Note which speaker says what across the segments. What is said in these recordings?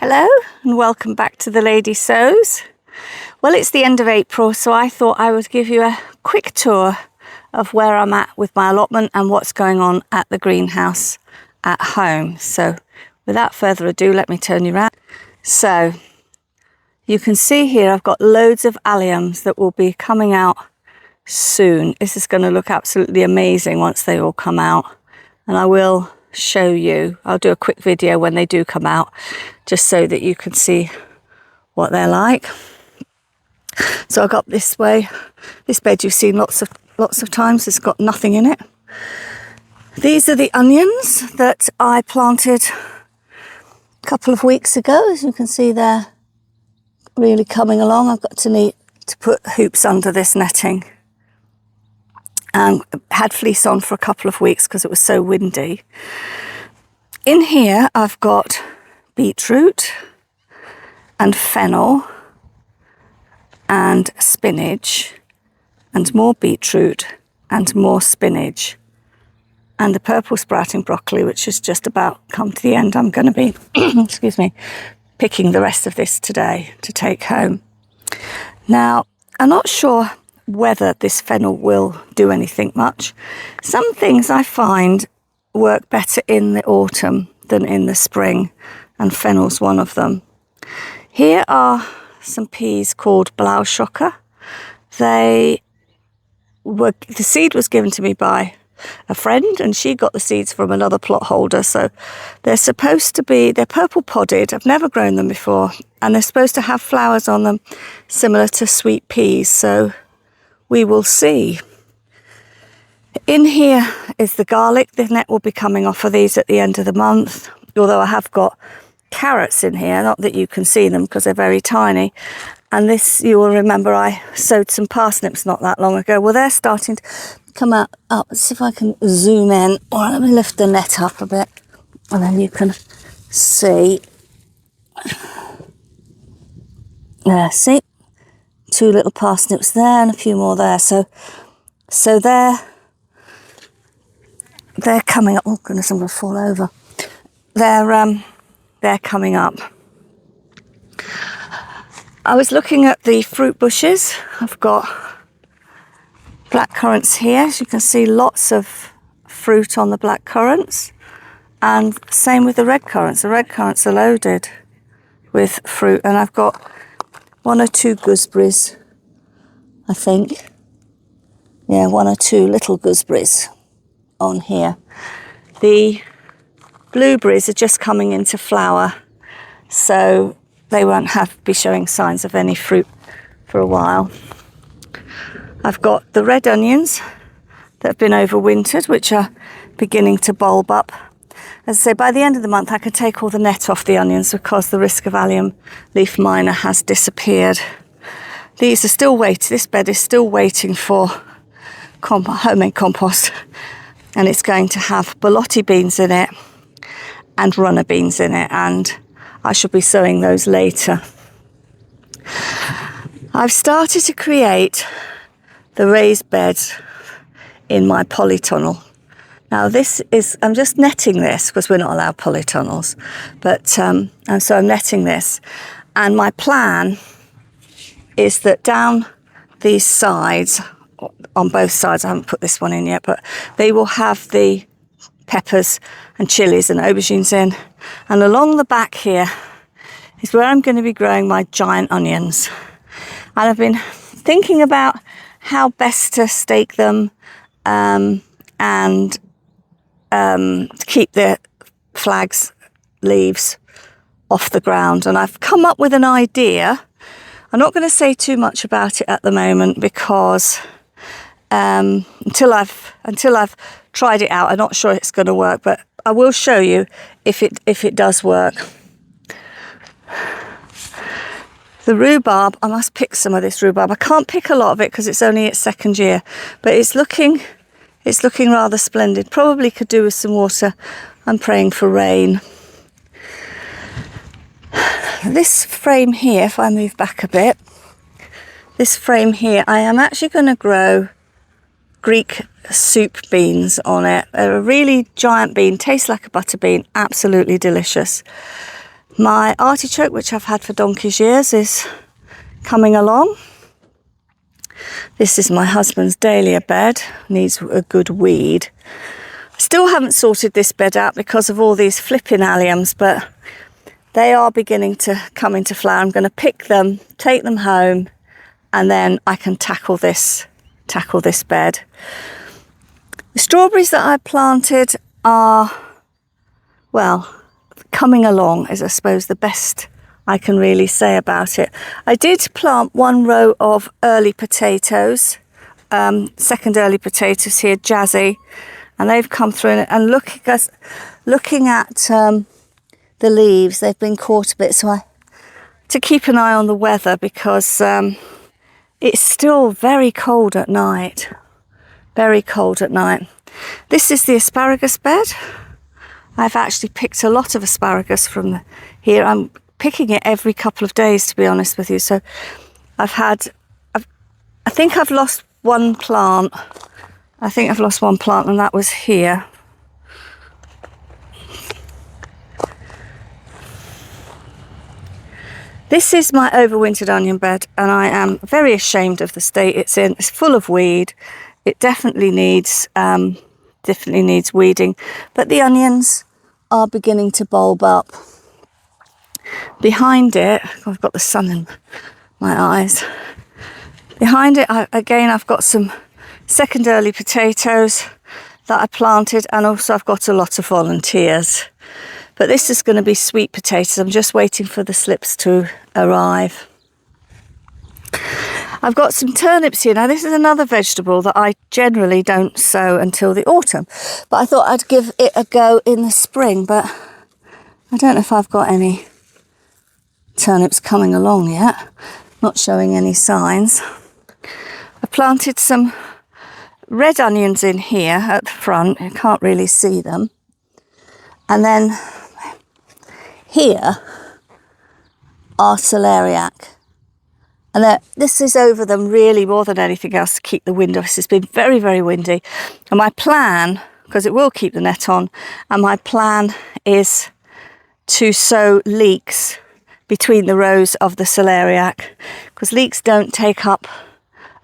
Speaker 1: Hello and welcome back to the Lady Sows. Well, it's the end of April, so I thought I would give you a quick tour of where I'm at with my allotment and what's going on at the greenhouse at home. So without further ado, let me turn you around. So you can see here I've got loads of alliums that will be coming out soon. This is going to look absolutely amazing once they all come out, and I will show you. I'll do a quick video when they do come out, just so that you can see what they're like. So I got this way. This bed you've seen lots of times. It's got nothing in it. These are the onions that I planted a couple of weeks ago. As you can see, they're really coming along. I've got to need to put hoops under this netting. Had fleece on for a couple of weeks because it was so windy. In here I've got beetroot and fennel and spinach and more beetroot and more spinach and the purple sprouting broccoli, which has just about come to the end. I'm going to be excuse me, picking the rest of this today to take home. Now, I'm not sure whether this fennel will do anything much. Some things I find work better in the autumn than in the spring, and fennel's one of them. Here are some peas called Blauschocker. The seed was given to me by a friend, and she got the seeds from another plot holder. So they're purple podded. I've never grown them before, and they're supposed to have flowers on them similar to sweet peas. So we will see. In here is the garlic. The net will be coming off of these at the end of the month, although I have got carrots in here, not that you can see them because they're very tiny. And this, you will remember, I sowed some parsnips not that long ago. Well, they're starting to come out up. Let's see if I can zoom in, or let me lift the net up a bit and then you can see. There, see? Two little parsnips there and a few more there. So they're coming up. Oh goodness, I'm going to fall over. They're coming up. I was looking at the fruit bushes. I've got black currants here. As you can see, lots of fruit on the black currants, and same with the red currants. The red currants are loaded with fruit, and I've got one or two gooseberries, I think. Yeah, one or two little gooseberries on here. The blueberries are just coming into flower, so they won't be showing signs of any fruit for a while. I've got the red onions that have been overwintered, which are beginning to bulb up. As I say, by the end of the month, I can take all the net off the onions because the risk of allium leaf miner has disappeared. These are still waiting. This bed is still waiting for homemade compost, and it's going to have borlotti beans in it and runner beans in it, and I shall be sowing those later. I've started to create the raised beds in my polytunnel. Now I'm just netting this because we're not allowed polytunnels, but and so I'm netting this, and my plan is that down these sides, on both sides, I haven't put this one in yet, but they will have the peppers and chilies and aubergines in, and along the back here is where I'm going to be growing my giant onions. And I've been thinking about how best to stake them and keep the flags leaves off the ground, and I've come up with an idea. I'm not going to say too much about it at the moment because until I've tried it out, I'm not sure it's going to work, but I will show you if it does work. The rhubarb, I must pick some of this rhubarb. I can't pick a lot of it because it's only its second year, but it's looking rather splendid. Probably could do with some water. I'm praying for rain. This frame here, if I move back a bit, this frame here, I am actually going to grow Greek soup beans on it. They're a really giant bean, tastes like a butter bean, absolutely delicious. My artichoke, which I've had for donkey's years, is coming along. This is my husband's dahlia bed, needs a good weed. Still haven't sorted this bed out because of all these flipping alliums, but they are beginning to come into flower. I'm going to pick them, take them home, and then I can tackle this bed. The strawberries that I planted are, well, coming along is, I suppose, the best I can really say about it. I did plant one row of early potatoes, second early potatoes here, Jazzy, and they've come through, and looking at the leaves, they've been caught a bit, so I to keep an eye on the weather, because it's still very cold at night. Very cold at night. This is the asparagus bed. I've actually picked a lot of asparagus from here. I'm picking it every couple of days, to be honest with you. So I think I've lost one plant. I think I've lost one plant, and that was here. This is my overwintered onion bed, and I am very ashamed of the state it's in. It's full of weed. It definitely needs weeding, but the onions are beginning to bulb up. Behind it, I've got the sun in my eyes. Behind it, I've got some second early potatoes that I planted, and also I've got a lot of volunteers. But this is going to be sweet potatoes. I'm just waiting for the slips to arrive. I've got some turnips here. Now, this is another vegetable that I generally don't sow until the autumn, but I thought I'd give it a go in the spring, but I don't know if I've got any turnips coming along yet. Not showing any signs. I planted some red onions in here at the front. You can't really see them. And then here are celeriac. And this is over them really more than anything else to keep the wind off. It's been very, very windy. And my plan, because it will keep the net on, and my plan is to sow leeks between the rows of the celeriac, because leeks don't take up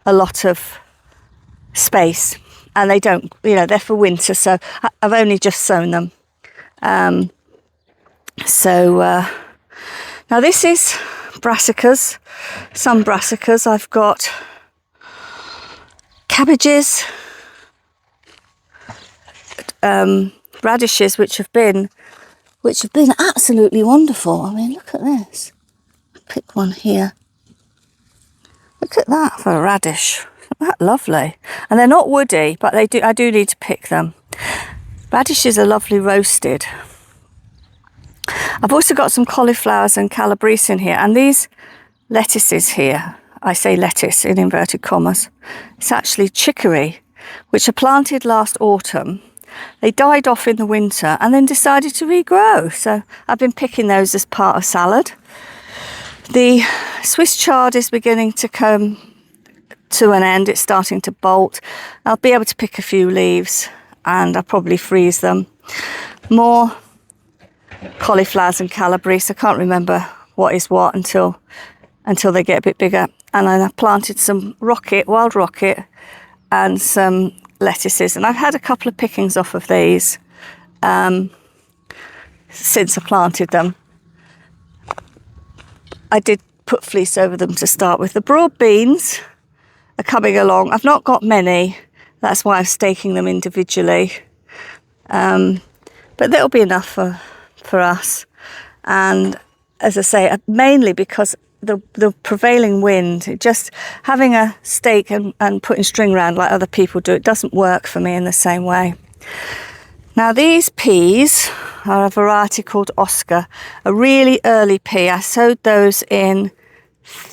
Speaker 1: a lot of space, and they don't, they're for winter, so I've only just sown them. Now this is brassicas, some brassicas. I've got cabbages, radishes, which have been absolutely wonderful. I mean, look at this. Pick one here. Look at that for a radish. Isn't that lovely? And they're not woody, but I do need to pick them. Radishes are lovely roasted. I've also got some cauliflowers and calabrese in here, and these lettuces here, I say lettuce in inverted commas, it's actually chicory, which are planted last autumn. They died off in the winter and then decided to regrow, so I've been picking those as part of salad. The Swiss chard is beginning to come to an end. It's starting to bolt. I'll be able to pick a few leaves, and I'll probably freeze them. More cauliflowers and calabrese. I can't remember what is what until they get a bit bigger. And then I planted some wild rocket, and some lettuces. And I've had a couple of pickings off of these since I planted them. I did put fleece over them to start with. The broad beans are coming along. I've not got many. That's why I'm staking them individually. But that'll be enough for us. And as I say, mainly because the prevailing wind, just having a stake and putting string around like other people do, it doesn't work for me in the same way. Now these peas are a variety called Oscar, a really early pea. I sowed those in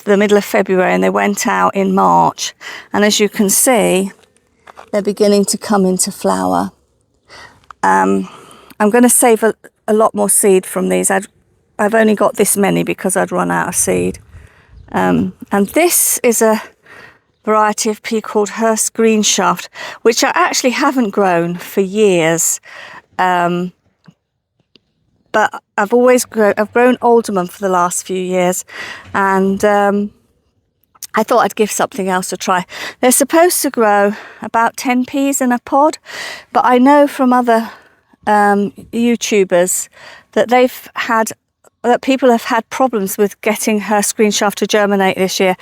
Speaker 1: the middle of February and they went out in March. And as you can see, they're beginning to come into flower. I'm going to save a lot more seed from these. I've only got this many because I'd run out of seed. And this is a variety of pea called Hurst Green Shaft, which I actually haven't grown for years. but I've grown alderman for the last few years, and I thought I'd give something else a try. They're supposed to grow about 10 peas in a pod, but I know from other YouTubers that people have had problems with getting her screen shaft to germinate this year,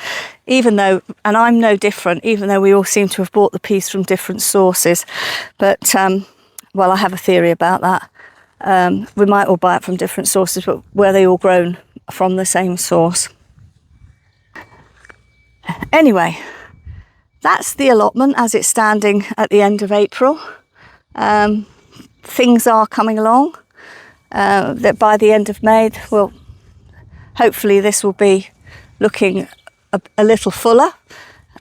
Speaker 1: and I'm no different, even though we all seem to have bought the peas from different sources. But, well, I have a theory about that. We might all buy it from different sources, but were they all grown from the same source? Anyway, that's the allotment as it's standing at the end of April. Things are coming along. That by the end of May, well, hopefully this will be looking a little fuller.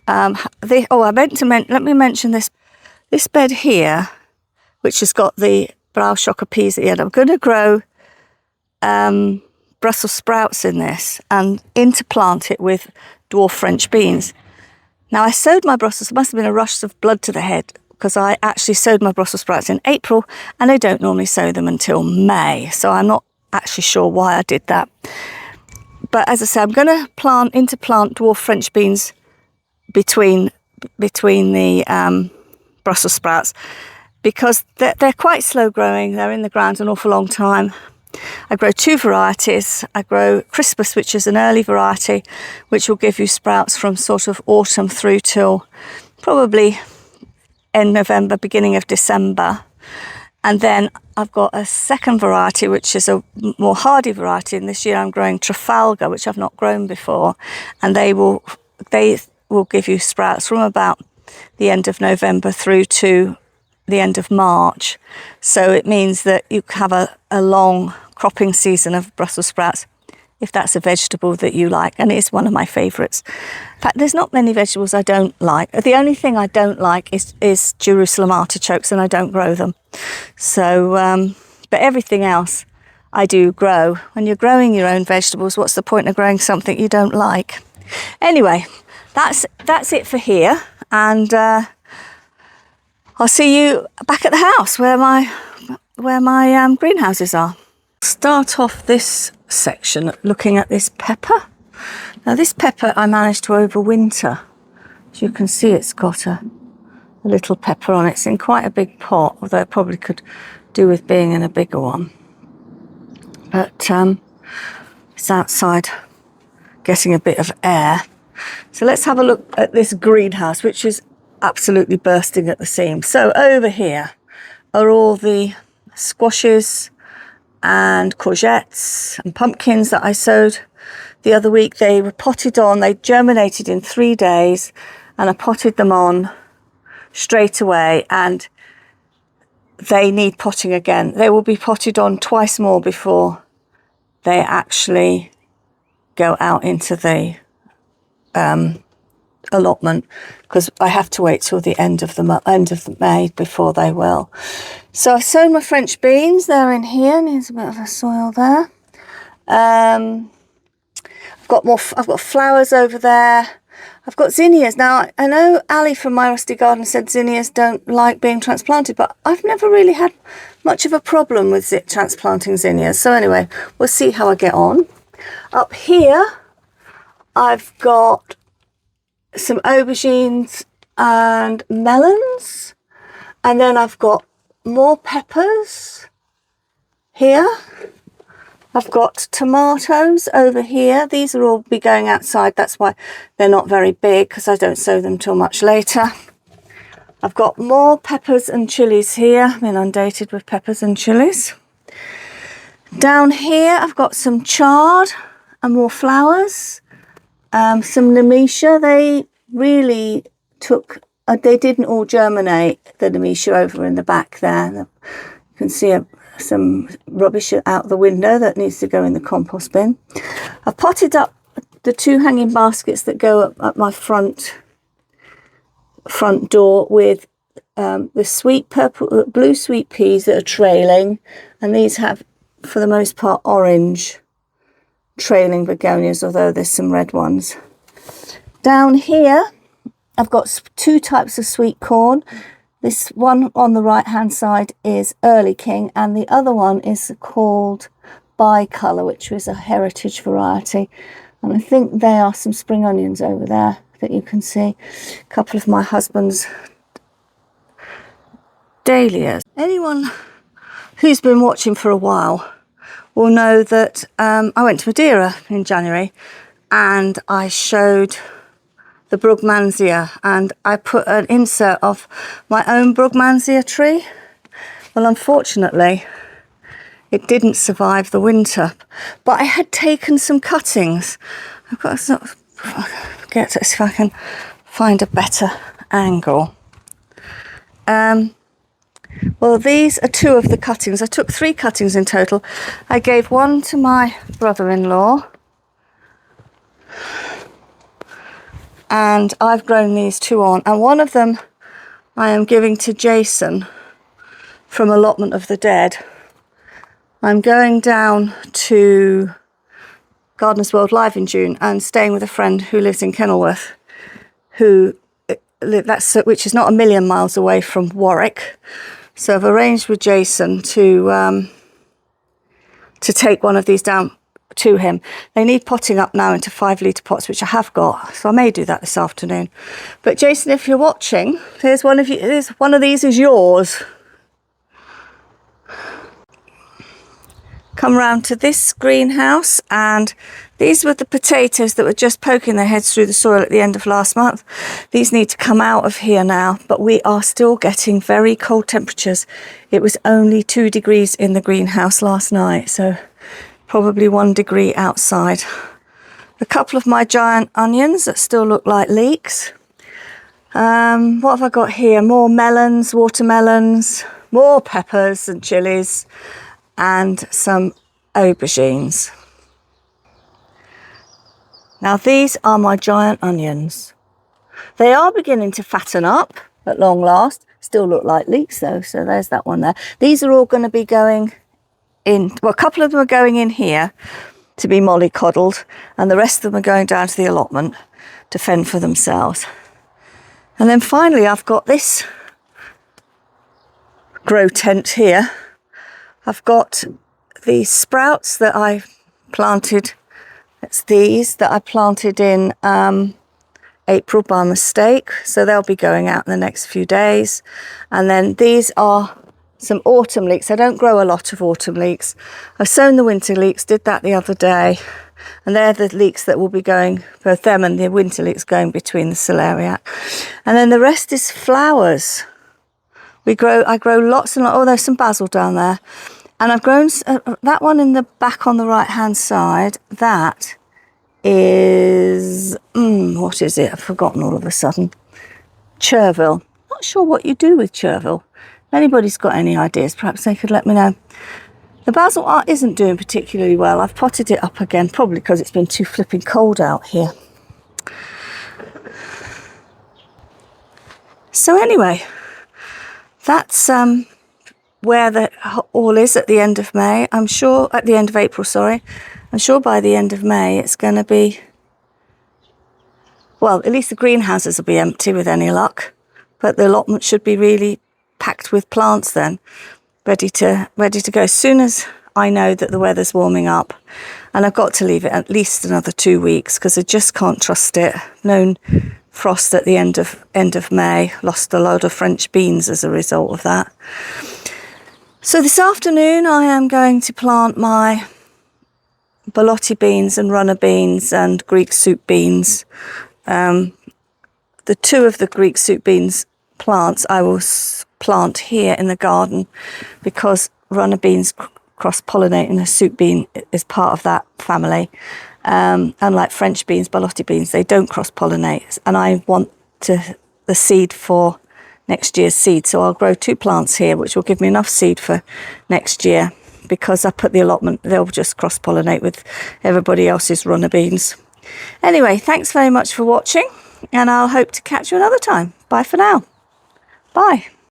Speaker 1: Let me mention this bed here, which has got the brow shocker peas at the end. I'm going to grow Brussels sprouts in this and interplant it with dwarf French beans. Now, I sowed my Brussels, it must have been a rush of blood to the head, because I actually sowed my Brussels sprouts in April, and I don't normally sow them until May, so I'm not actually sure why I did that. But as I said, I'm going to interplant dwarf French beans between the Brussels sprouts, because they're quite slow growing. They're in the ground an awful long time. I grow 2 varieties. I grow Crispus, which is an early variety, which will give you sprouts from sort of autumn through till probably end November, beginning of December. And then I've got a second variety, which is a more hardy variety. And this year I'm growing Trafalgar, which I've not grown before. And they will give you sprouts from about the end of November through to the end of March. So it means that you have a long cropping season of Brussels sprouts, if that's a vegetable that you like, and it's one of my favourites. In fact, there's not many vegetables I don't like. The only thing I don't like is Jerusalem artichokes, and I don't grow them. So, but everything else I do grow. When you're growing your own vegetables, what's the point of growing something you don't like? Anyway, that's it for here, and I'll see you back at the house where my greenhouses are. Start off this section looking at this pepper. Now this pepper I managed to overwinter. As you can see, it's got a little pepper on it. It's in quite a big pot, although it probably could do with being in a bigger one. But it's outside getting a bit of air. So let's have a look at this greenhouse, which is absolutely bursting at the seams. So over here are all the squashes and courgettes and pumpkins that I sowed the other week. They were potted on. They germinated in 3 days, and I potted them on straight away, and they need potting again. They will be potted on twice more before they actually go out into the allotment, because I have to wait till the end of May before they will. So I've sown my French beans. They're in here. Needs a bit of a soil there. I've got flowers over there. I've got zinnias. Now, I know Ali from My Rusty Garden said zinnias don't like being transplanted, but I've never really had much of a problem with transplanting zinnias. So anyway, we'll see how I get on. Up here, I've got some aubergines and melons, and then I've got more peppers here. I've got tomatoes over here. These will all be going outside. That's why they're not very big, because I don't sow them till much later. I've got more peppers and chilies here. I'm inundated with peppers and chilies. Down here I've got some chard and more flowers. Some nemesia. They really they didn't all germinate, the nemesia over in the back there. You can see some rubbish out the window that needs to go in the compost bin. I've potted up the 2 hanging baskets that go up at my front door with the sweet blue sweet peas that are trailing, and these have, for the most part, orange trailing begonias, although there's some red ones. Down here I've got 2 types of sweet corn. This one on the right hand side is Early King, and the other one is called Bicolour, which was a heritage variety. And I think there are some spring onions over there that you can see. A couple of my husband's dahlias. Anyone who's been watching for a while will know that I went to Madeira in January and I showed the Brugmansia, and I put an insert of my own Brugmansia tree. Well, unfortunately, it didn't survive the winter, but I had taken some cuttings. I've got to sort of get to see if I can find a better angle. Well, these are two of the cuttings. I took 3 cuttings in total. I gave one to my brother-in-law, and I've grown these 2 on, and one of them I am giving to Jason from Allotment of the Dead. I'm going down to Gardeners World Live in June and staying with a friend who lives in Kenilworth, which is not a million miles away from Warwick. So I've arranged with Jason to take one of these down to him. They need potting up now into 5-litre pots, which I have got, so I may do that this afternoon. But Jason, if you're watching, here's one of these is yours. Come round to this greenhouse, and these were the potatoes that were just poking their heads through the soil at the end of last month. These need to come out of here now, but we are still getting very cold temperatures. It was only 2 degrees in the greenhouse last night, so probably 1 degree outside. A couple of my giant onions that still look like leeks. What have I got here? More melons, watermelons, more peppers and chilies, and some aubergines. Now these are my giant onions. They are beginning to fatten up at long last. Still look like leeks though, so there's that one there. These are all going to be going in, well, a couple of them are going in here to be mollycoddled, and the rest of them are going down to the allotment to fend for themselves. And then finally I've got this grow tent here. I've got these sprouts that I planted. It's these that I planted in April by mistake, so they'll be going out in the next few days. And then these are some autumn leeks. I don't grow a lot of autumn leeks. I've sown the winter leeks, did that the other day, and they're the leeks that will be going, both them and the winter leeks, going between the celeriac. And then the rest is flowers. I grow lots and lots. Oh, there's some basil down there. And I've grown that one in the back on the right hand side. That is, what is it? I've forgotten all of a sudden. Chervil. Not sure what you do with chervil. If anybody's got any ideas, perhaps they could let me know. The basil art isn't doing particularly well. I've potted it up again, probably because it's been too flipping cold out here. So anyway, that's where the all is at the end of May. I'm sure, at the end of April, sorry. I'm sure by the end of May it's going to be, well, at least the greenhouses will be empty with any luck, but the allotment should be really packed with plants then, ready to go as soon as I know that the weather's warming up. And I've got to leave it at least another 2 weeks because I just can't trust it. Known frost at the end of May, lost a load of French beans as a result of that. So this afternoon I am going to plant my borlotti beans and runner beans and Greek soup beans. The 2 of the Greek soup beans plants I will plant here in the garden because runner beans cross-pollinate, and a soup bean is part of that family. Unlike French beans, borlotti beans, they don't cross-pollinate, and I want the seed for next year's seed. So I'll grow 2 plants here, which will give me enough seed for next year, because I put the allotment, they'll just cross-pollinate with everybody else's runner beans. Anyway, thanks very much for watching, and I'll hope to catch you another time. Bye for now. Bye.